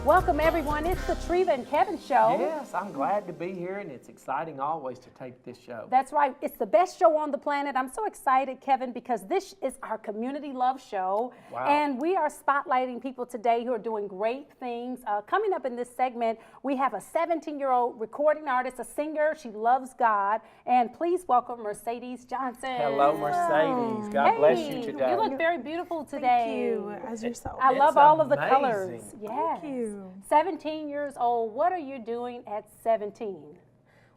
Welcome, everyone. It's the Treva and Kevin Show. Yes, I'm glad to be here, and it's exciting always to take this show. That's right. It's the best show on the planet. I'm so excited, Kevin, because this is our community love show. Wow. And we are spotlighting people today who are doing great things. Coming up in this segment, we have a 17-year-old recording artist, a singer. She loves God. And please welcome Mercedes Johnson. Hello, Mercedes. God bless you today. You look very beautiful today. Thank you, as yourself. I love all of the colors. amazing. Yes. Thank you. 17 years old. What are you doing at 17?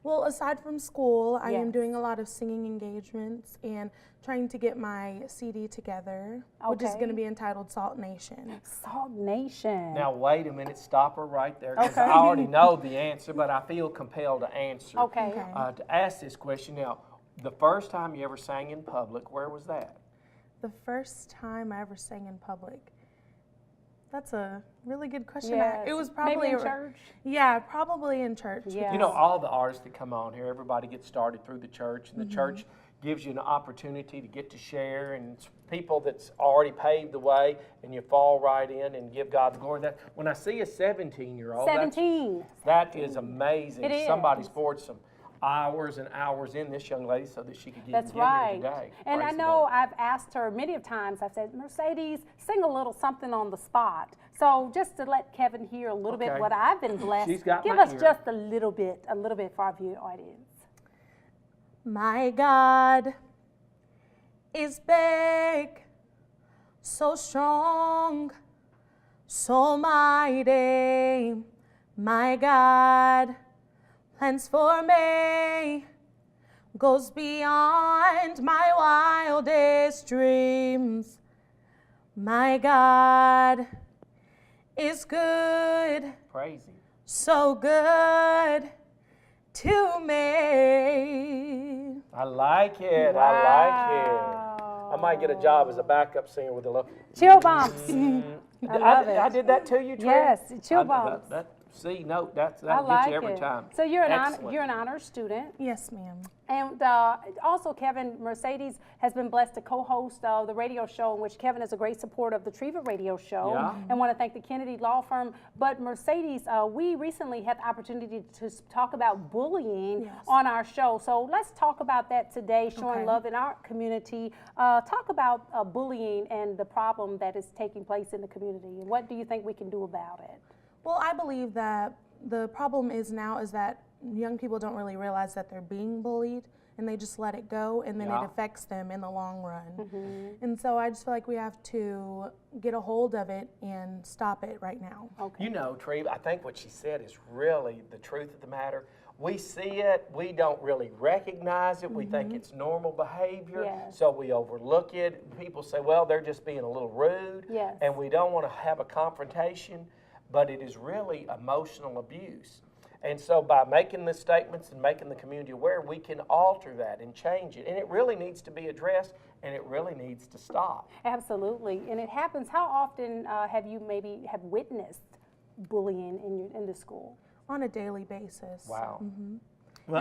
Well, aside from school, I am Yes. doing a lot of singing engagements and trying to get my CD together, which is Okay. going to be entitled Salt Nation. Salt Nation. Now, wait a minute. Stop her right there, because Okay. I already know the answer, but I feel compelled to answer. Okay. To ask this question. Now, the first time you ever sang in public, where was that? The first time I ever sang in public. That's a really good question. Yes. It was probably maybe in church. Yeah, probably in church. Yeah. You know, all the artists that come on here, everybody gets started through the church, and the church gives you an opportunity to get to share, and it's people that's already paved the way, and you fall right in and give God the glory. That when I see a 17-year-old, 17. that is amazing. It is. Somebody's poured some hours and hours in this young lady so that she could That's get right. here today. And I Praise the know Lord. I've asked her many of times, I've said, Mercedes, sing a little something on the spot. So just to let Kevin hear a little bit Okay. what I've been blessed, She's got give my us ear. just a little bit for our viewing audience. My God is big, so strong, so mighty. My God plans for me goes beyond my wildest dreams. My God is good, Praise Him. so good to me. I like it. I like it. I might get a job as a backup singer with a little. Chill bumps. I love it. I did that to you, Trey. Yes, chill bumps. See, no, I that'll like get you every it. time. So you're an Excellent. honors student. Yes, ma'am. And also, Kevin, Mercedes has been blessed to co-host the radio show, in which Kevin is a great supporter of the Treva radio show. Yeah. And want to thank the Kennedy Law Firm. But Mercedes, we recently had the opportunity to talk about bullying Yes. on our show. So let's talk about that today, showing Okay. love in our community. Talk about bullying and the problem that is taking place in the community. And what do you think we can do about it? Well, I believe that the problem is that young people don't really realize that they're being bullied, and they just let it go, and then Yeah. it affects them in the long run. And so I just feel like we have to get a hold of it and stop it right now. Okay. You know, Tree, I think what she said is really the truth of the matter. We see it, we don't really recognize it, we think it's normal behavior, Yes. so we overlook it. People say, well, they're just being a little rude, Yes. and we don't want to have a confrontation, but it is really emotional abuse. And so by making the statements and making the community aware, we can alter that and change it. And it really needs to be addressed, and it really needs to stop. Absolutely, and it happens. How often have you maybe witnessed bullying in the school? On a daily basis. Wow. And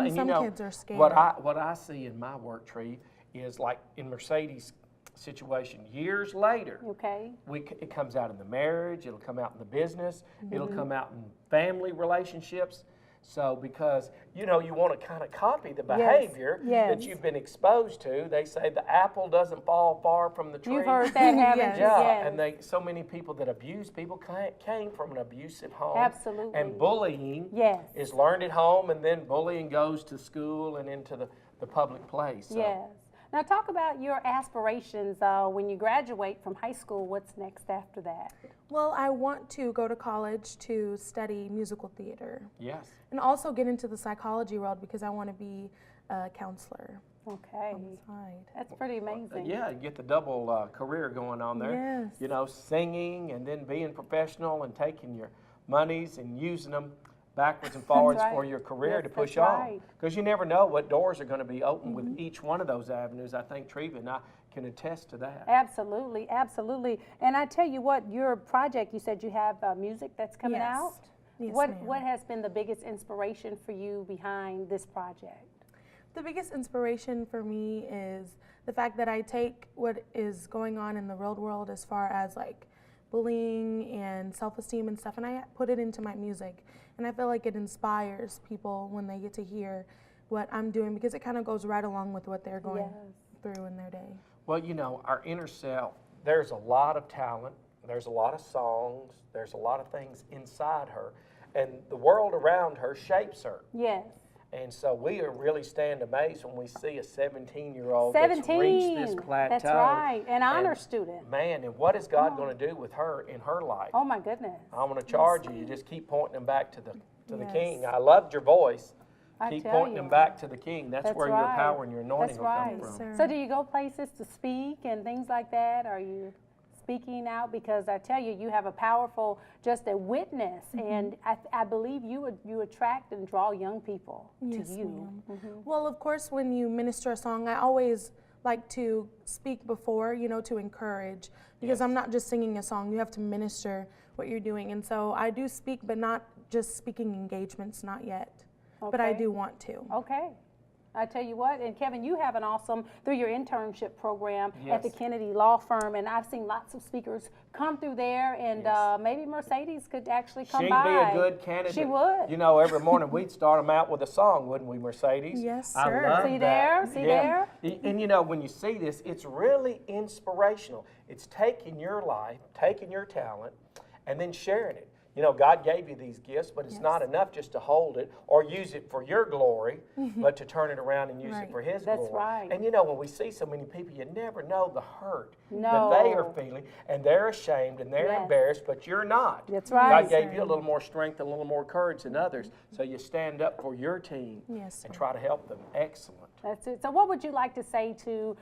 you some know, kids are scared. What I see in my work, Tree, is like in Mercedes' situation, years later, Okay. it comes out in the marriage, it'll come out in the business, it'll Mm-hmm. come out in family relationships. So because, you know, you want to kind of copy the behavior yes. that you've been exposed to. They say the apple doesn't fall far from the tree. You've heard that, haven't Yes. you? Yeah, Yes. and so many people that abuse people came from an abusive home. Absolutely. And bullying Yes. is learned at home, and then bullying goes to school and into the public place. So. Yes. Now talk about your aspirations when you graduate from high school. What's next after that? Well, I want to go to college to study musical theater Yes. and also get into the psychology world because I want to be a counselor Okay. on the side. That's pretty amazing. Yeah, you get the double career going on there. Yes. You know, singing and then being professional and taking your monies and using them backwards and forwards right. for your career Yes, to push that's on. right. Because you never know what doors are going to be open with each one of those avenues. I think Treva and I can attest to that. Absolutely, absolutely. And I tell you what, your project, you said you have music that's coming Yes. out. Yes, What ma'am. has been the biggest inspiration for you behind this project? The biggest inspiration for me is the fact that I take what is going on in the real world as far as like bullying and self-esteem and stuff, and I put it into my music. And I feel like it inspires people when they get to hear what I'm doing, because it kind of goes right along with what they're going through in their day. Well, you know, our inner self, there's a lot of talent, there's a lot of songs, there's a lot of things inside her, and the world around her shapes her. Yes. And so we really stand amazed when we see a 17-year-old that's 17. reached this plateau. That's right. An honor And, student. Man, and what is God going to do with her in her life? Oh my goodness. I'm going to charge you. You just keep pointing them back to the Yes. King. I loved your voice. I Keep tell pointing you. them back to the King. That's where your right. power and your anointing That's will right. come Yes, from. sir. So do you go places to speak and things like that? Are you speaking out? Because I tell you, you have a powerful, just a witness, and I believe you attract and draw young people Yes, to you. ma'am. Well, of course, when you minister a song, I always like to speak before, you know, to encourage, because I'm not just singing a song. You have to minister what you're doing. And so I do speak, but not just speaking engagements, not yet. But I Okay. do want to. Okay. I tell you what, and Kevin, you have an awesome, through your internship program at the Yes. Kennedy Law Firm, and I've seen lots of speakers come through there, and Yes. Maybe Mercedes could actually come She'd by. be a good candidate. She would. You know, every morning we'd start them out with a song, wouldn't we, Mercedes? Yes, I sir. love See that. there? See there? And you know, when you see this, it's really inspirational. It's taking your life, taking your talent, and then sharing it. You know, God gave you these gifts, but it's not enough just to hold it or use it for your glory, but to turn it around and use it for His That's glory. right. And you know, when we see so many people, you never know the hurt No. that they are feeling, and they're ashamed and they're Yes. embarrassed, but you're not. That's right. God gave you a little more strength and a little more courage than others, so you stand up for your team Yes, and sir. try to help them. Excellent. That's it. So what would you like to say to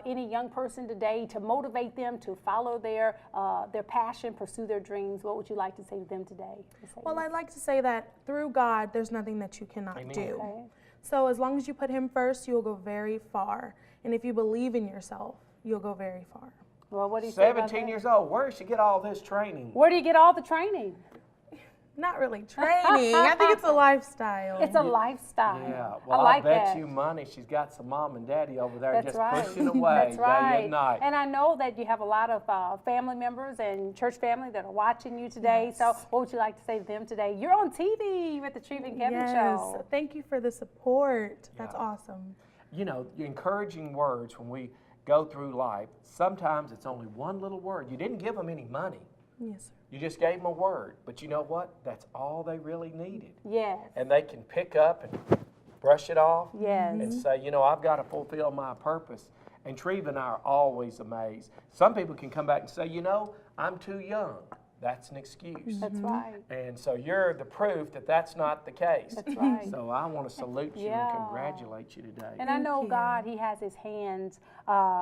any young person today to motivate them to follow their passion, pursue their dreams? What would you like to say to them today? Well, I'd like to say that through God, there's nothing that you cannot Amen. do. Okay. So as long as you put Him first, you'll go very far. And if you believe in yourself, you'll go very far. Well, what do you say about 17 that? years old, where does she get all this training? Where do you get all the training? Not really training. I think it's a lifestyle. It's a lifestyle. Yeah, well, I like bet that. you money she's got some mom and daddy over there That's just right. pushing away That's right. day and night. And I know that you have a lot of family members and church family that are watching you today. So what would you like to say to them today? You're on TV with the Treva and Kevin Yes. Show. Thank you for the support. That's Yeah. awesome. You know, encouraging words when we go through life, sometimes it's only one little word. You didn't give them any money. Yes, sir. You just gave them a word. But you know what? That's all they really needed. Yes. And they can pick up and brush it off Yes. and say, you know, I've got to fulfill my purpose. And Treva and I are always amazed. Some people can come back and say, you know, I'm too young. That's an excuse. That's right. And so you're the proof that that's not the case. That's right. So I want to salute you Yeah. and congratulate you today. And I know you. God, He has His hands.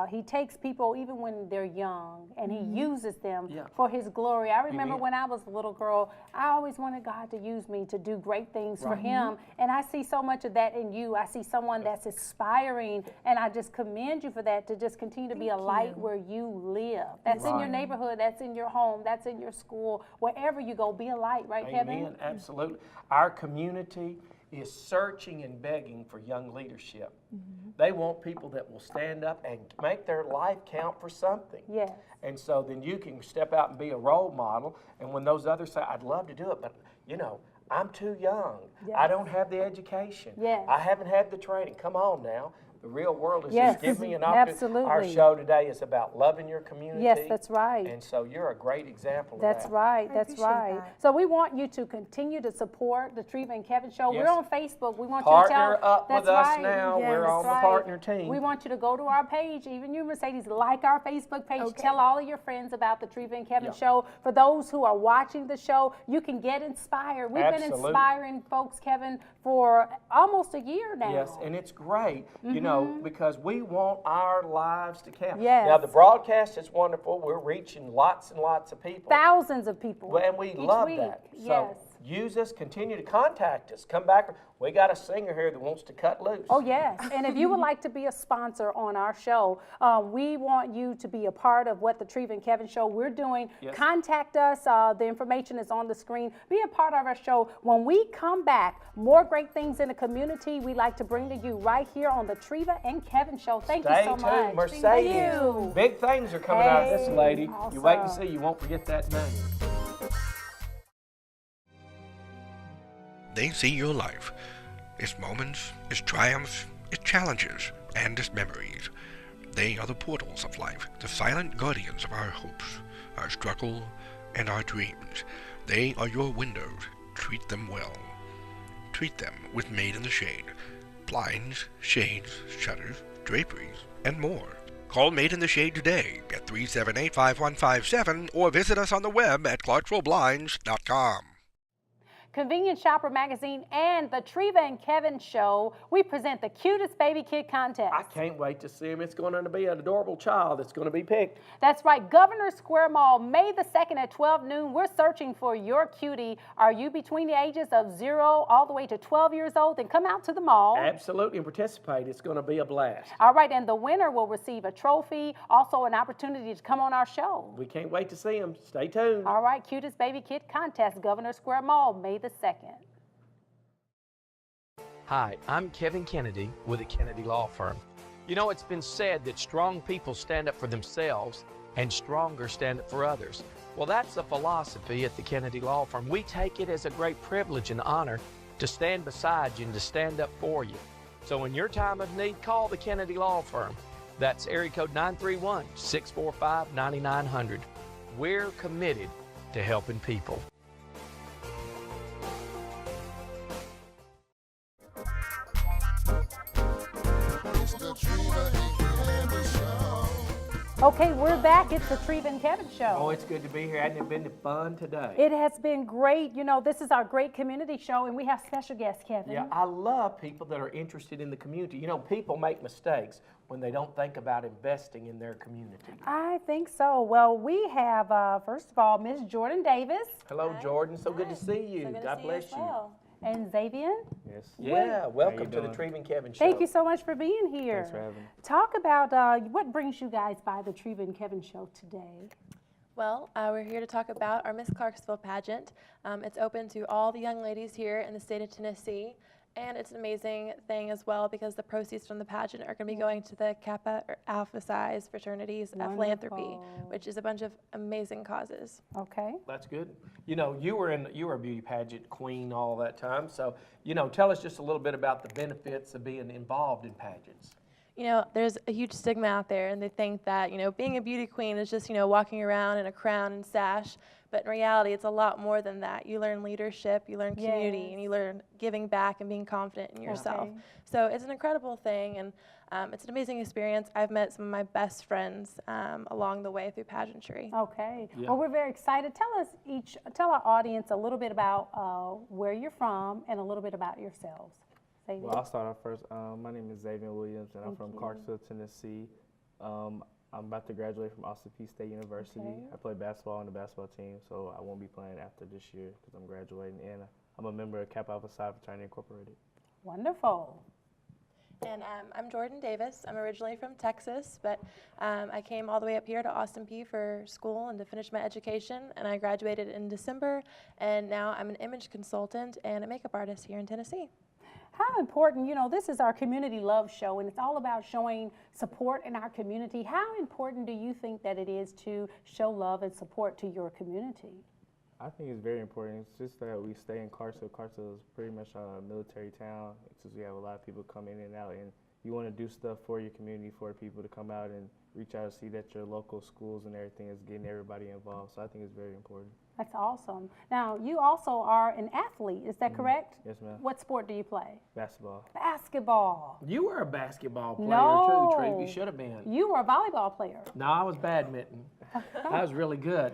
He takes people even when they're young, and He uses them Yeah. for His glory. I remember Amen. when I was a little girl, I always wanted God to use me to do great things for Right. Him. And I see so much of that in you. I see someone that's inspiring, and I just commend you for that, to just continue to be a light where you live. That's in your Right. neighborhood, that's in your home, that's in your school. Wherever you go, be a light, right, Kevin? Amen. Absolutely. Our community is searching and begging for young leadership. They want people that will stand up and make their life count for something. Yes. And so then you can step out and be a role model. And when those others say, I'd love to do it, but you know, I'm too young. Yes. I don't have the education. Yes. I haven't had the training. Come on now. The real world is Yes, just give me an opportunity. Our absolutely. show today is about loving your community. Yes, that's right. And so you're a great example of That's that. right. I That's appreciate right. that. So we want you to continue to support the Treva and Kevin Show. Yes. We're on Facebook. We want Partner you to tell. up with That's us right. now. Yes. We're That's on the right. partner team. We want you to go to our page. Even you, Mercedes, like our Facebook page. Okay. Tell all of your friends about the Treva and Kevin Yeah. Show. For those who are watching the show, you can get inspired. We've been Absolutely. inspiring folks, Kevin, for almost a year now. Yes, and it's great, you know, because we want our lives to count. Yes. Now, the broadcast is wonderful. We're reaching lots and lots of people. Thousands of people. Well, and we each love week. that. So Yes. use us, continue to contact us. Come back. We got a singer here that wants to cut loose. Oh, yes. And if you would like to be a sponsor on our show, we want you to be a part of what the Treva and Kevin show we're doing. Yes. Contact us. The information is on the screen. Be a part of our show. When we come back, more great things in the community we like to bring to you right here on the Treva and Kevin show. Thank you so much. Stay tuned. Mercedes. Thank you. Big things are coming out of this lady. Awesome. You wait and see. You won't forget that name. They see your life, its moments, its triumphs, its challenges, and its memories. They are the portals of life, the silent guardians of our hopes, our struggle, and our dreams. They are your windows. Treat them well. Treat them with Made in the Shade. Blinds, shades, shutters, draperies, and more. Call Made in the Shade today at 378-5157 or visit us on the web at ClarksvilleBlinds.com. Convenience Shopper Magazine and the Treva and Kevin show, we present the cutest baby kid contest. I can't wait to see him. It's going to be an adorable child that's going to be picked. That's right, Governor Square Mall, May the 2nd at 12 noon. We're searching for your cutie. Are you between the ages of 0 all the way to 12 years old? Then come out to the mall. Absolutely, and participate. It's going to be a blast. All right, and the winner will receive a trophy, also an opportunity to come on our show. We can't wait to see him. Stay tuned. All right, cutest baby kid contest, Governor Square Mall, May the 2nd. Hi, I'm Kevin Kennedy with the Kennedy Law Firm. You know, it's been said that strong people stand up for themselves and stronger stand up for others. Well, that's the philosophy at the Kennedy Law Firm. We take it as a great privilege and honor to stand beside you and to stand up for you. So in your time of need, call the Kennedy Law Firm. That's area code 931-645-9900. We're committed to helping people. Okay, we're back. It's the Treva and Kevin show. Oh, it's good to be here. Hasn't it been fun today? It has been great. You know, this is our great community show, and we have special guests, Kevin. Yeah, I love people that are interested in the community. You know, people make mistakes when they don't think about investing in their community. I think so. Well, we have, first of all, Miss Jordan Davis Hello, Hi. Jordan. So good to Hi. see you. So good to God see you bless as you. well. and Zavion. Yes. Yeah, welcome to the doing? Treva and Kevin show. Thank you so much for being here. Thanks for having me. Talk about what brings you guys by the Treva and Kevin show today. Well, we're here to talk about our Miss Clarksville pageant. It's open to all the young ladies here in the state of Tennessee. And it's an amazing thing as well because the proceeds from the pageant are going to be going to the Kappa or Alpha Psi fraternities philanthropy, which is a bunch of amazing causes. Okay. That's good. You know, you were a beauty pageant queen all that time. So, you know, tell us just a little bit about the benefits of being involved in pageants. You know, there's a huge stigma out there, and they think that, you know, being a beauty queen is just, you know, walking around in a crown and sash. But in reality, it's a lot more than that. You learn leadership, you learn community, and you learn giving back and being confident in yourself. Okay. So it's an incredible thing, and it's an amazing experience. I've met some of my best friends along the way through pageantry. Okay. Yeah. Well, we're very excited. Tell our audience a little bit about where you're from and a little bit about yourselves. Zavion. Well, I'll start off first. My name is Zavion Williams, and I'm from Clarksville, Tennessee. I'm about to graduate from Austin Peay State University. Okay. I play basketball on the basketball team, so I won't be playing after this year because I'm graduating. And I'm a member of Kappa Alpha Psi Fraternity Incorporated. Wonderful. And I'm Jordan Davis. I'm originally from Texas, but I came all the way up here to Austin Peay for school and to finish my education, and I graduated in December, and now I'm an image consultant and a makeup artist here in Tennessee. How important, you know, this is our community love show, and it's all about showing support in our community. How important do you think that it is to show love and support to your community? I think it's very important. It's just that we stay in Clarksville. Clarksville is pretty much a military town since we have a lot of people come in and out, and you want to do stuff for your community, for people to come out and reach out and see that your local schools and everything is getting everybody involved. So I think it's very important. That's awesome. Now, you also are an athlete, is that correct? Yes, ma'am. What sport do you play? Basketball. Basketball. You were a basketball player No. too, Treva. You should have been. You were a volleyball player. No, I was badminton. I was really good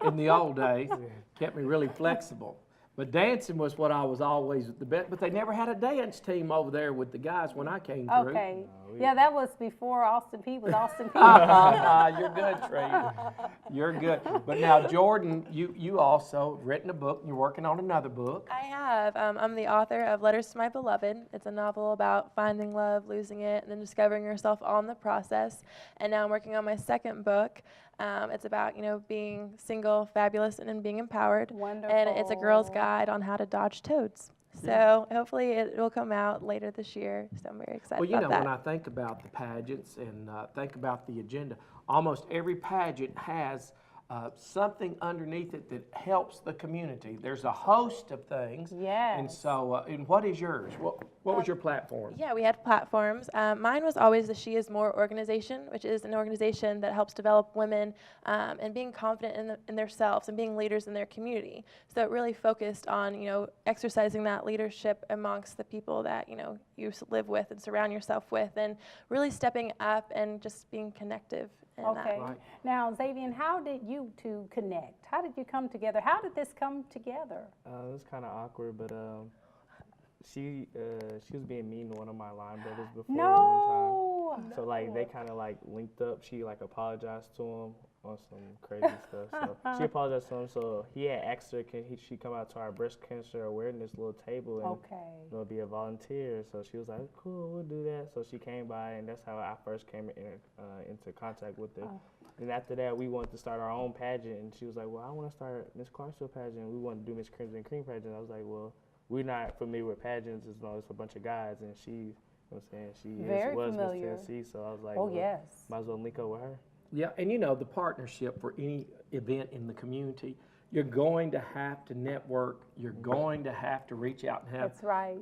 in the old days. Kept me really flexible. But dancing was what I was always the best. But they never had a dance team over there with the guys when I came through. Okay. Yeah, that was before Austin Peay was Austin Peay. You're good, Treva. You're good. But now, Jordan, you also written a book. You're working on another book. I have. I'm the author of Letters to My Beloved. It's a novel about finding love, losing it, and then discovering yourself on the process. And now I'm working on my second book. It's about, being single, fabulous, and being empowered. Wonderful. And it's a girl's guide on how to dodge toads. So hopefully it will come out later this year. So I'm very excited about that. When I think about the pageants and think about the agenda, almost every pageant has something underneath it that helps the community. There's a host of things. Yes. And so, and what is yours? What was your platform? Yeah, we had platforms. Mine was always the She Is More organization, which is an organization that helps develop women and being confident in themselves and being leaders in their community. So it really focused on, exercising that leadership amongst the people that, you live with and surround yourself with, and really stepping up and just being connective. Okay. Right. Now, Zavion, how did you two connect? How did you come together? How did this come together? It was kind of awkward, but she was being mean to one of my line brothers before one time. So they kind of linked up. She apologized to him on some crazy stuff. So she apologized to him. So he had asked her, can she come out to our breast cancer awareness little table and be a volunteer? So she was like, cool, we'll do that. So she came by, and that's how I first came into contact with her. And after that, we wanted to start our own pageant, and she was like, well, I want to start Miss Clarksville pageant. We want to do Miss Crimson and Cream pageant. I was like, well, we're not familiar with pageants as long as a bunch of guys, and she, was Miss Tennessee, so I was like, might as well link up with her. Yeah, and the partnership for any event in the community, you're going to have to network. You're going to have to reach out and have That's right.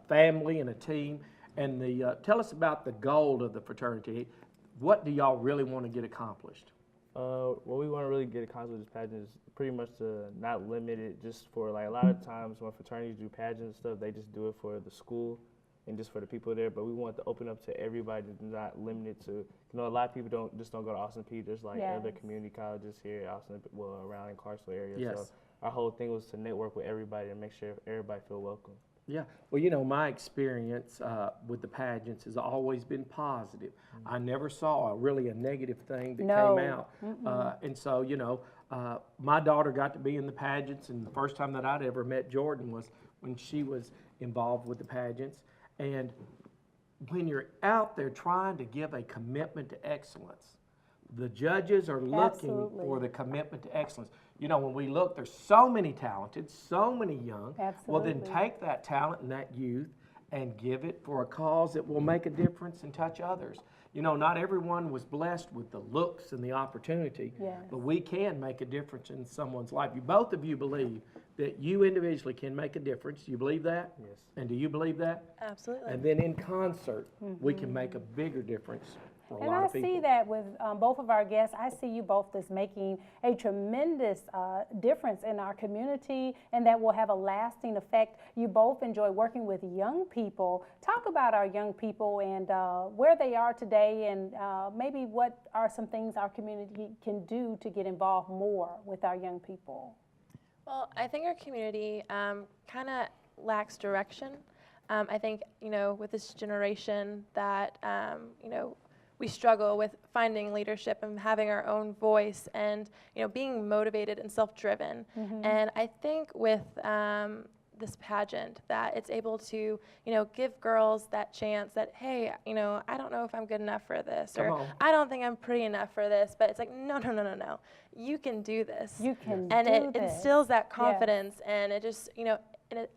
Family and a team. And tell us about the goal of the fraternity. What do y'all really want to get accomplished? What we want to really get accomplished with this pageant is pretty much to not limit it just for a lot of times when fraternities do pageants and stuff, they just do it for the school and just for the people there. But we want to open up to everybody, not limit it to, a lot of people don't go to Austin Peay. There's other community colleges here, around in Clarksville area. Yes. So our whole thing was to network with everybody and make sure everybody feel welcome. Yeah, well, my experience with the pageants has always been positive. I never saw really a negative thing that came out. And so, my daughter got to be in the pageants, and the first time that I'd ever met Jordan was when she was involved with the pageants. And when you're out there trying to give a commitment to excellence, the judges are looking for the commitment to excellence. When we look, there's so many talented, so many young. Well, then take that talent and that youth and give it for a cause that will make a difference and touch others. Not everyone was blessed with the looks and the opportunity, but we can make a difference in someone's life. Both of you believe that you individually can make a difference. Do you believe that? Yes. And do you believe that? Absolutely. And then in concert, we can make a bigger difference for a lot of people. And I see that with both of our guests. I see you both as making a tremendous difference in our community, and that will have a lasting effect. You both enjoy working with young people. Talk about our young people and where they are today, and maybe what are some things our community can do to get involved more with our young people. Well, I think our community kind of lacks direction. I think, with this generation that, we struggle with finding leadership and having our own voice and, being motivated and self-driven. And I think with this pageant that it's able to, give girls that chance that, hey, I don't know if I'm good enough for this, or I don't think I'm pretty enough for this, but it's like, no. You can do this. You can and do it this. instills that confidence, and it just,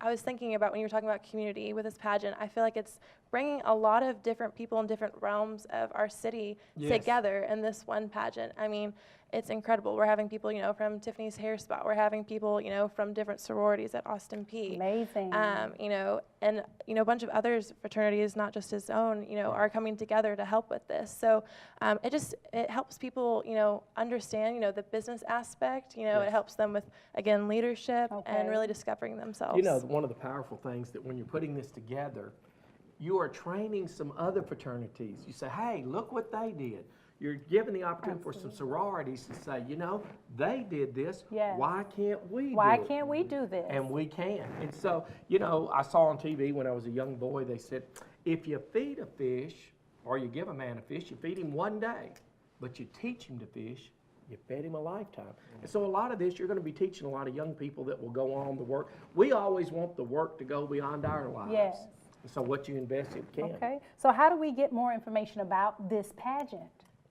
I was thinking about when you were talking about community with this pageant, I feel like it's bringing a lot of different people in different realms of our city together in this one pageant. I mean, it's incredible. We're having people, from Tiffany's Hair Spot. We're having people, from different sororities at Austin Peay. Amazing. And, a bunch of other fraternities, not just his own, are coming together to help with this. So it helps people, understand, the business aspect. It helps them with, again, leadership and really discovering themselves. One of the powerful things that when you're putting this together, you are training some other fraternities. You say, hey, look what they did. You're giving the opportunity for some sororities to say, you know, they did this. Yes. Why can't we Why do it? can't we do this? And we can. And so, you know, I saw on TV when I was a young boy, they said, if you feed a fish or you give a man a fish, you feed him one day, but you teach him to fish, you fed him a lifetime. And so a lot of this, you're going to be teaching a lot of young people that will go on to work. We always want the work to go beyond our lives. Yes. So what you invest in can. Okay. So how do we get more information about this pageant?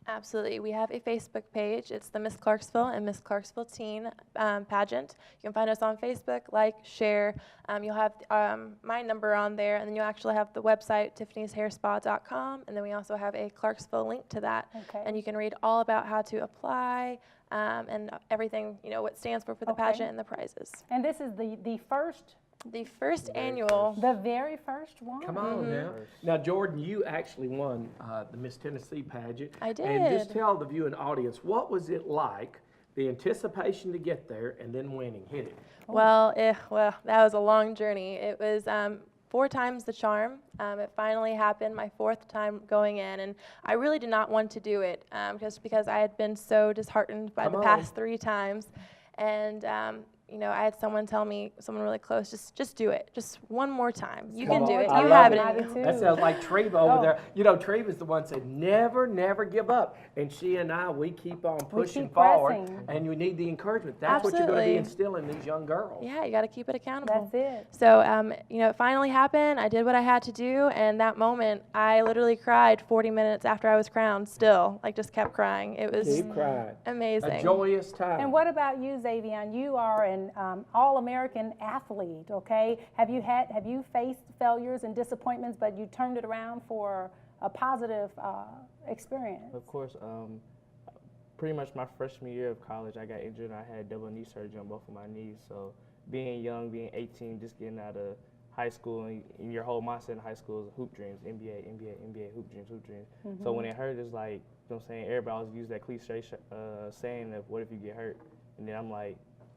Absolutely. We have a Facebook page. It's the Miss Clarksville and Miss Clarksville Teen Pageant. You can find us on Facebook, like, share. You'll have my number on there, and then you'll actually have the website, tiffanyshairspa.com, and then we also have a Clarksville link to that. Okay. And you can read all about how to apply and everything, you know, what stands for the Okay. pageant and the prizes. And this is the first, The first annual. the very first one. Come on now. Now, Jordan, you actually won the Miss Tennessee pageant. I And just did. tell the viewing audience, what was it like, the anticipation to get there and then winning? Hit it. Well, that was a long journey. It was 4 times the charm. It finally happened, my 4th time going in, and I really did not want to do it just because I had been so disheartened by Come the on. past 3 times. And you know, I had someone tell me, someone really close, just do it, just one more time. You can do it. I You love have it it. in you. That sounds like Treva over there. You know, Treva's the one that said, never, never give up. And she and I, we keep on pushing keep forward. pressing. And you need the encouragement. That's what you're going to be Absolutely. instilling in these young girls. Yeah, you got to keep it accountable. That's it. So, you know, it finally happened. I did what I had to do, and that moment, I literally cried 40 minutes after I was crowned. Still, like, just kept crying. It was Keep crying. amazing. A joyous time. And what about you, Zavion? You are an all-American athlete, okay? Have you faced failures and disappointments, but you turned it around for a positive experience? Of course, pretty much my freshman year of college, I got injured and I had double knee surgery on both of my knees. So being young, being 18, just getting out of high school, and your whole mindset in high school is hoop dreams, NBA, hoop dreams. So when it hurt, it's like, you know what I'm saying, everybody always use that cliche saying of what if you get hurt? And then I'm like,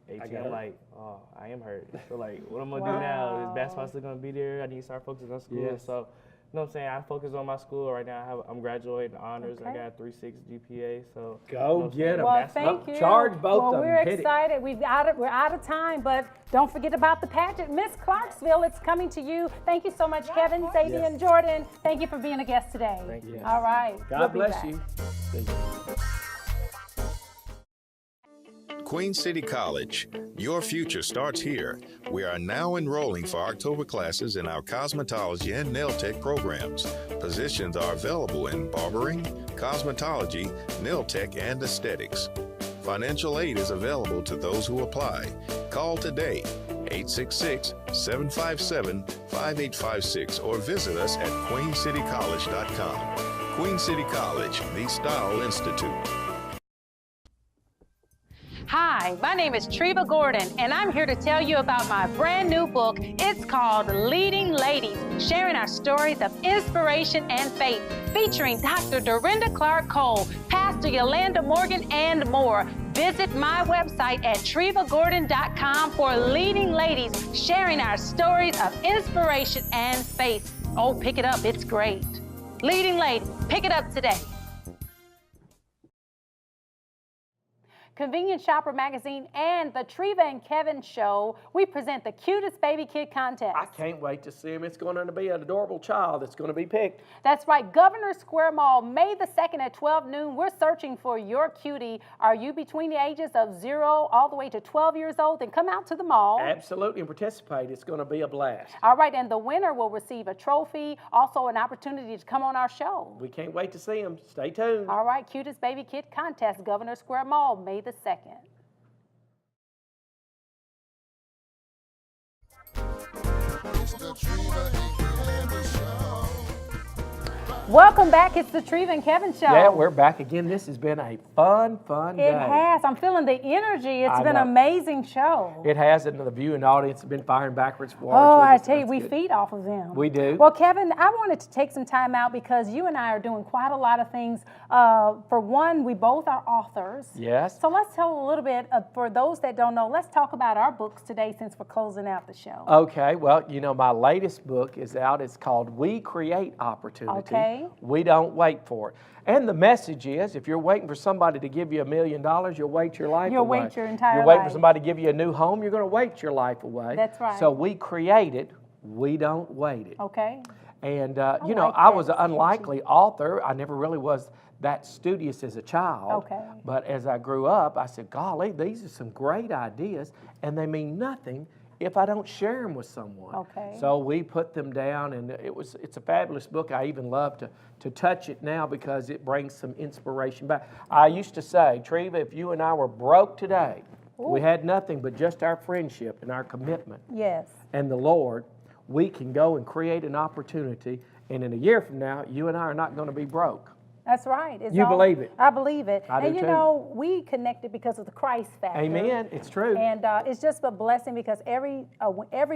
18, I'm like, oh, I am hurt. So like, what am I gonna do now? Is basketball still gonna be there? I need to start focusing on school. Yes. So, you know what I'm saying? I focus on my school right now. I'm graduating honors. I Okay. got a 3.6 GPA. So Go you know what I'm get saying? 'em. Well, That's thank you. Charge both well, of them. We're Hit it. excited. We're out of time, but don't forget about the pageant. Miss Clarksville, it's coming to you. Thank you so much, Kevin, Sadie, Yes. and Jordan. Thank you for being a guest today. Thank you. Yes. All right. God We'll be bless back. you. Queen City College. Your future starts here. We are now enrolling for October classes in our cosmetology and nail tech programs. Positions are available in barbering, cosmetology, nail tech, and aesthetics. Financial aid is available to those who apply. Call today, 866-757-5856, or visit us at queencitycollege.com. Queen City College, the Style Institute. Hi, my name is Treva Gordon, and I'm here to tell you about my brand new book. It's called Leading Ladies, sharing our stories of inspiration and faith, featuring Dr. Dorinda Clark Cole, Pastor Yolanda Morgan, and more. Visit my website at trevagordon.com for Leading Ladies, sharing our stories of inspiration and faith. Oh, pick it up, it's great. Leading Ladies, pick it up today. Convenient Shopper Magazine and the Treva and Kevin Show, we present the cutest baby kid contest. I can't wait to see him. It's going to be an adorable child that's going to be picked. That's right, Governor Square Mall, May the 2nd at 12 noon. We're searching for your cutie. Are you between the ages of 0 all the way to 12 years old? Then come out to the mall. Absolutely, and participate. It's going to be a blast. All right, and the winner will receive a trophy, also an opportunity to come on our show. We can't wait to see him. Stay tuned. All right, cutest baby kid contest, Governor Square Mall, May the 2nd. Welcome back. It's the Treva and Kevin Show. Yeah, we're back again. This has been a fun day. It has. I'm feeling the energy. It's I been an know. amazing show. It has, and the viewing audience has been firing backwards for Oh, I us. tell you, That's we good. feed off of them. We do. Well, Kevin, I wanted to take some time out because you and I are doing quite a lot of things. For one, we both are authors. Yes. So let's tell a little bit, for those that don't know, let's talk about our books today since we're closing out the show. Okay, well, you know, my latest book is out. It's called We Create Opportunity. Okay. Okay. We don't wait for it. And the message is, if you're waiting for somebody to give you $1 million, you'll wait your life You'll away. wait your entire You're waiting life. for somebody to give you a new home, you're going to wait your life away. That's right. So we create it, we don't wait it. Okay. And, like I was that. an unlikely author. I never really was that studious as a child. Okay. But as I grew up, I said, golly, these are some great ideas, and they mean nothing if I don't share them with someone. Okay. So we put them down, and it's a fabulous book. I even love to touch it now because it brings some inspiration back. I used to say, Treva, if you and I were broke today, we had nothing but just our friendship and our commitment Yes. and the Lord, we can go and create an opportunity, and in a year from now, you and I are not going to be broke. That's right. You believe it? I believe it. I and do you too. know, we connected because of the Christ factor. Amen. It's true. And it's just a blessing because every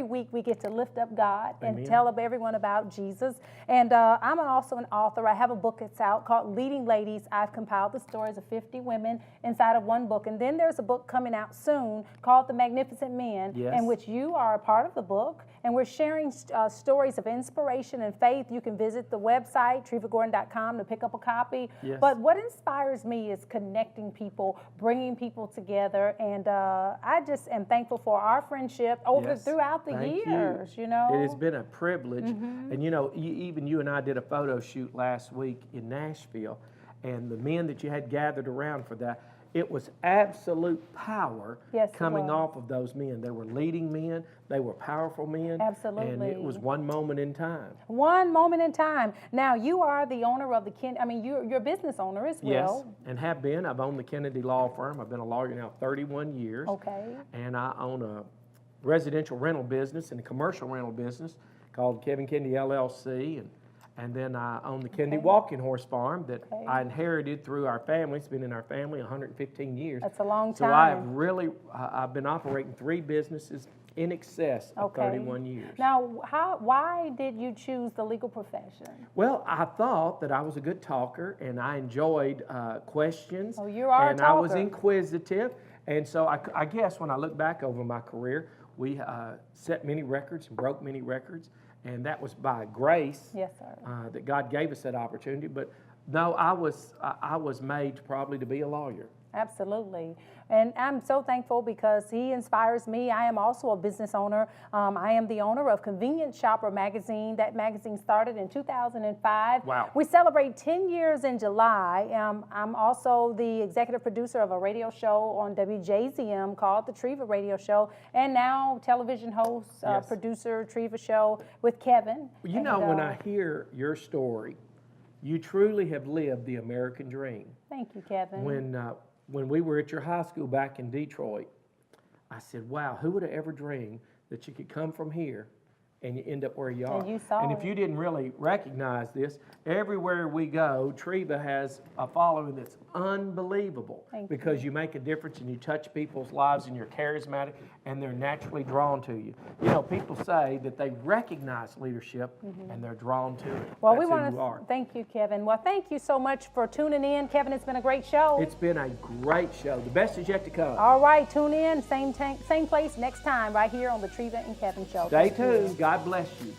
week we get to lift up God and Amen. tell everyone about Jesus. And I'm also an author. I have a book that's out called Leading Ladies. I've compiled the stories of 50 women inside of one book. And then there's a book coming out soon called The Magnificent Men, Yes. in which you are a part of the book. And we're sharing stories of inspiration and faith. You can visit the website, trevagordon.com, to pick up a copy. Yes. But what inspires me is connecting people, bringing people together, and I just am thankful for our friendship Yes. throughout the Thank years. you. You know, It has been a privilege. And even you and I did a photo shoot last week in Nashville, and the men that you had gathered around for that, it was absolute power Yes, it coming was. off of those men. They were leading men, they were powerful men. And Absolutely. it was one moment in time. One moment in time. Now you are the owner of the you're a business owner as well. Yes, and have been. I've owned the Kennedy Law Firm. I've been a lawyer now 31 years. Okay. And I own a residential rental business and a commercial rental business called Kevin Kennedy LLC. And then I own the Kennedy Walking Horse Farm that Okay. I inherited through our family. It's been in our family 115 years. That's a long So I have time. really, I've been operating 3 businesses in excess of Okay. 31 years. Now, why did you choose the legal profession? Well, I thought that I was a good talker, and I enjoyed questions. Oh, you are a And I was talker. inquisitive. And so I guess when I look back over my career, we set many records and broke many records. And that was by grace. Yes, sir. That God gave us that opportunity. But no, I was made probably to be a lawyer. Absolutely. And I'm so thankful because he inspires me. I am also a business owner. I am the owner of Convenience Shopper magazine. That magazine started in 2005. Wow. We celebrate 10 years in July. I'm also the executive producer of a radio show on WJZM called The Treva Radio Show, and now television host, Yes. producer, Treva Show with Kevin. You know, when I hear your story, you truly have lived the American dream. Thank you, Kevin. When we were at your high school back in Detroit, I said, wow, who would have ever dreamed that you could come from here and you end up where you are? And you saw And if it. you didn't really recognize this, everywhere we go, Treva has a following that's unbelievable. Thank because you make a difference and you touch people's lives and you're charismatic and they're naturally drawn to you. You know, people say that they recognize leadership and they're drawn to it. Well, That's we who want you are. to thank you, Kevin. Well, thank you so much for tuning in. Kevin, it's been a great show. It's been a great show. The best is yet to come. All right, tune in, same place next time, right here on the Treva and Kevin Show. Stay Thank you. tuned. God bless you.